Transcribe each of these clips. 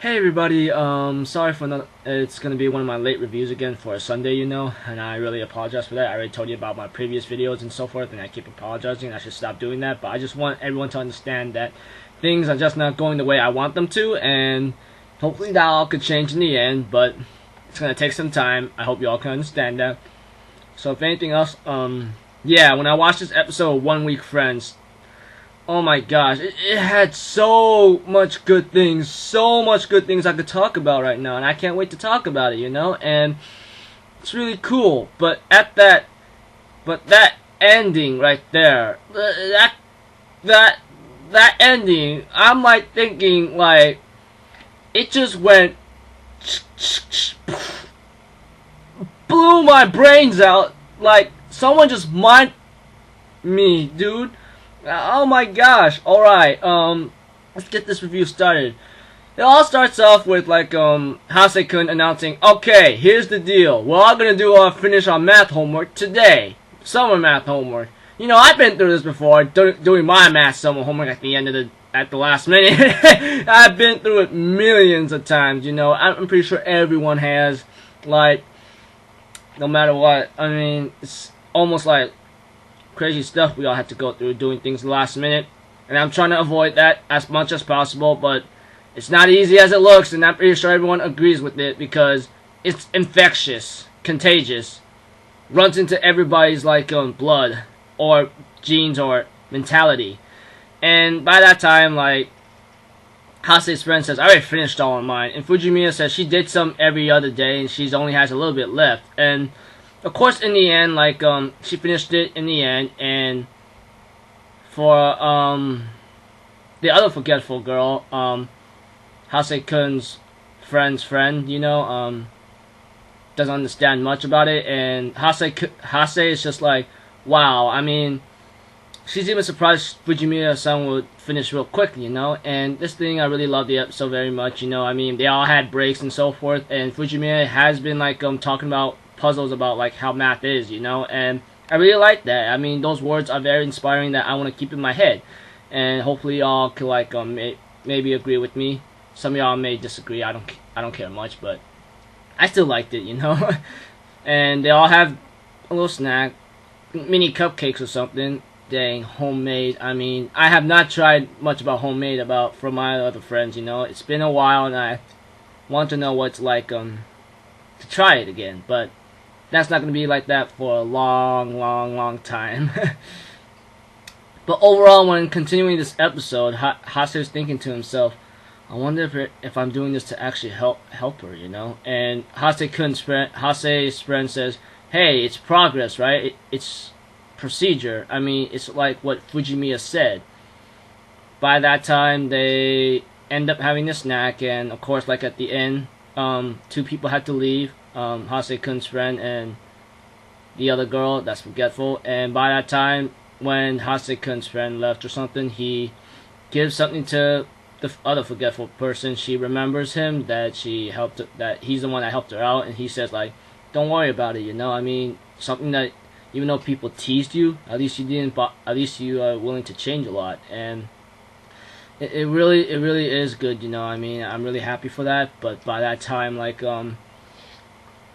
Hey everybody, sorry for not, it's gonna be one of my late reviews again for a Sunday, and I really apologize for that. I already told you about my previous videos and so forth, and I keep apologizing. I should stop doing that, but I just want everyone to understand that things are just not going the way I want them to, and hopefully that all could change in the end, but it's gonna take some time. I hope you all can understand that. So if anything else, yeah, when I watched this episode of One Week Friends, oh my gosh, it had so much good things, I could talk about right now, and I can't wait to talk about it, and it's really cool. But that ending right there, that ending, I'm like thinking like it just went blew my brains out. Like someone just mind me, dude. Oh my gosh. Alright, let's get this review started. It all starts off with like Hase-kun announcing, okay, here's the deal. We're all gonna finish our math homework today. Summer math homework. I've been through this before, doing my math summer homework at the last minute. I've been through it millions of times, I'm pretty sure everyone has. Like, no matter what. I mean, it's almost like crazy stuff we all have to go through, doing things last minute, and I'm trying to avoid that as much as possible, but it's not easy as it looks, and I'm pretty sure everyone agrees with it because it's infectious, contagious, runs into everybody's like blood or genes or mentality. And by that time, like, Hase's friend says, I already finished all of mine, and Fujimiya says she did some every other day and she only has a little bit left. And of course, in the end, like, she finished it in the end, and for, the other forgetful girl, Hase-kun's friend's friend, doesn't understand much about it, and Hase is just like, wow, I mean, she's even surprised Fujimiya-san would finish real quick, and this thing, I really love the episode very much, I mean, they all had breaks and so forth, and Fujimiya has been, like, talking about puzzles about like how math is, and I really like that. I mean, those words are very inspiring that I want to keep in my head, and hopefully y'all could like maybe agree with me. Some of y'all may disagree. I don't care much, but I still liked it, and they all have a little snack, mini cupcakes or something. Dang, homemade. I mean, I have not tried much about homemade from my other friends. It's been a while, and I want to know what it's like to try it again, but that's not going to be like that for a long time. But overall, when continuing this episode, Hase is thinking to himself, I wonder if I'm doing this to actually help her, And Hase's friend says, hey, it's progress, right? It's procedure. I mean, it's like what Fujimiya said. By that time, they end up having a snack, and of course, like at the end, two people had to leave. Hase-kun's friend and the other girl that's forgetful, and by that time when Hase-kun's friend left or something, he gives something to the other forgetful person. She remembers him, that he's the one that helped her out, and he says like, don't worry about it, I mean, something that even though people teased you, at least you are willing to change a lot, and it really is good, I mean, I'm really happy for that. But by that time, like,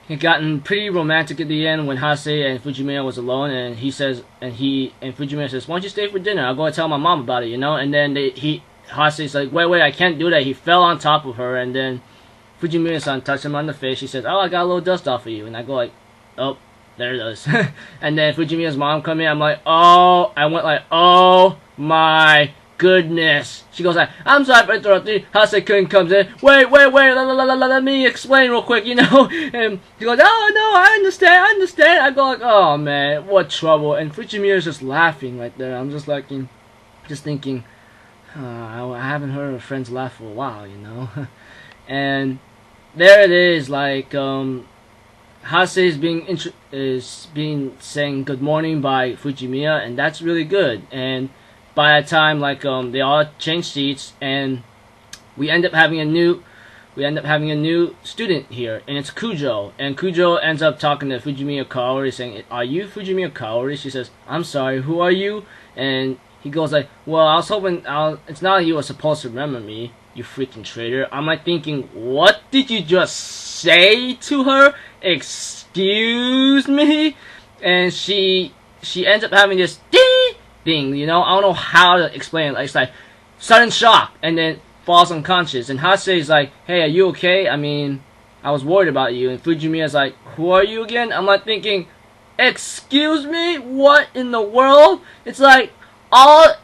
it gotten pretty romantic at the end when Hase and Fujimiya was alone, and Fujimiya says, why don't you stay for dinner? I'll go and tell my mom about it, and then Hase's like, wait, I can't do that. He fell on top of her, and then Fujimiya-san touched him on the face. She says, oh, I got a little dust off of you, and I go like, oh, there it is. And then Fujimiya's mom come in, I went like, oh my goodness. She goes like, I'm sorry for interrupting. Hase-kun comes in. Wait, let me explain real quick, And he goes, oh no, I understand. I go like, oh man, what trouble. And Fujimiya's just laughing right there. I'm just like, just thinking, I haven't heard of friends laugh for a while, And there it is, like, Hase is being saying good morning by Fujimiya, and that's really good. And by that time, like, they all change seats, and we end up having a new student here, and it's Kujo. And Kujo ends up talking to Fujimiya Kaori, saying, are you Fujimiya Kaori? She says, I'm sorry, who are you? And he goes like, well, I was hoping, it's not like you were supposed to remember me. you freaking traitor. I'm like thinking, what did you just say to her? Excuse me? And she ends up having this ding thing, you know? I don't know how to explain it. Like, it's like sudden shock and then falls unconscious. And Hase is like, hey, are you okay? I mean, I was worried about you. And Fujimiya's like, who are you again? I'm like thinking, excuse me? What in the world? It's like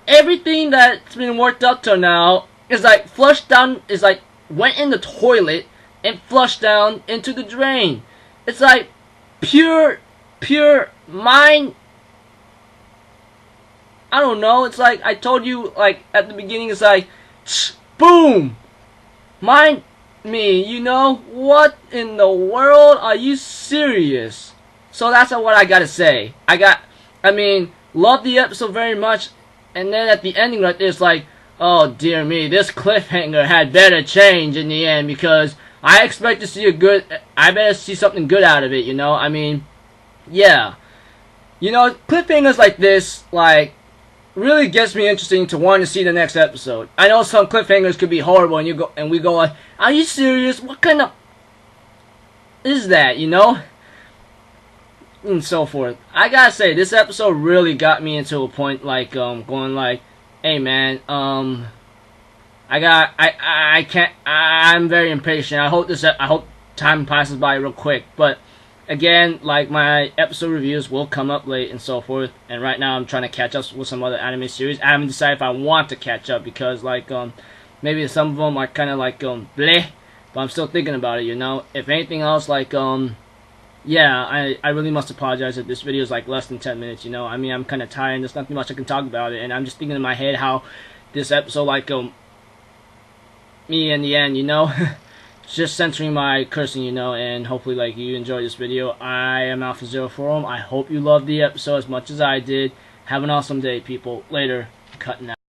everything that's been worked up till now is like flushed down, is like went in the toilet and flushed down into the drain. It's like pure mind. I don't know. It's like I told you, like at the beginning. It's like, boom, mind me. You know what in the world? Are you serious? So that's what I gotta say. I mean, love the episode very much, and then at the ending right there, it's like, oh dear me, this cliffhanger had better change in the end because I expect to see I better see something good out of it, you know? I mean, yeah. You know, cliffhangers like this, like, really gets me interested to want to see the next episode. I know some cliffhangers could be horrible and we go like, are you serious? What kind of is that, you know? And so forth. I gotta say, this episode really got me into a point like going like, hey man, I'm very impatient. I hope time passes by real quick. But again, like my episode reviews will come up late and so forth. And right now I'm trying to catch up with some other anime series. I haven't decided if I want to catch up because like maybe some of them are kind of like bleh, but I'm still thinking about it, you know. If anything else, like yeah, I really must apologize if this video is like less than 10 minutes, you know. I mean, I'm kind of tired and there's nothing much I can talk about it, and I'm just thinking in my head how this episode, like, me in the end, you know, just censoring my cursing, you know, and hopefully, like, you enjoyed this video. I am Alpha04. I hope you loved the episode as much as I did. Have an awesome day, people. Later. Cutting out.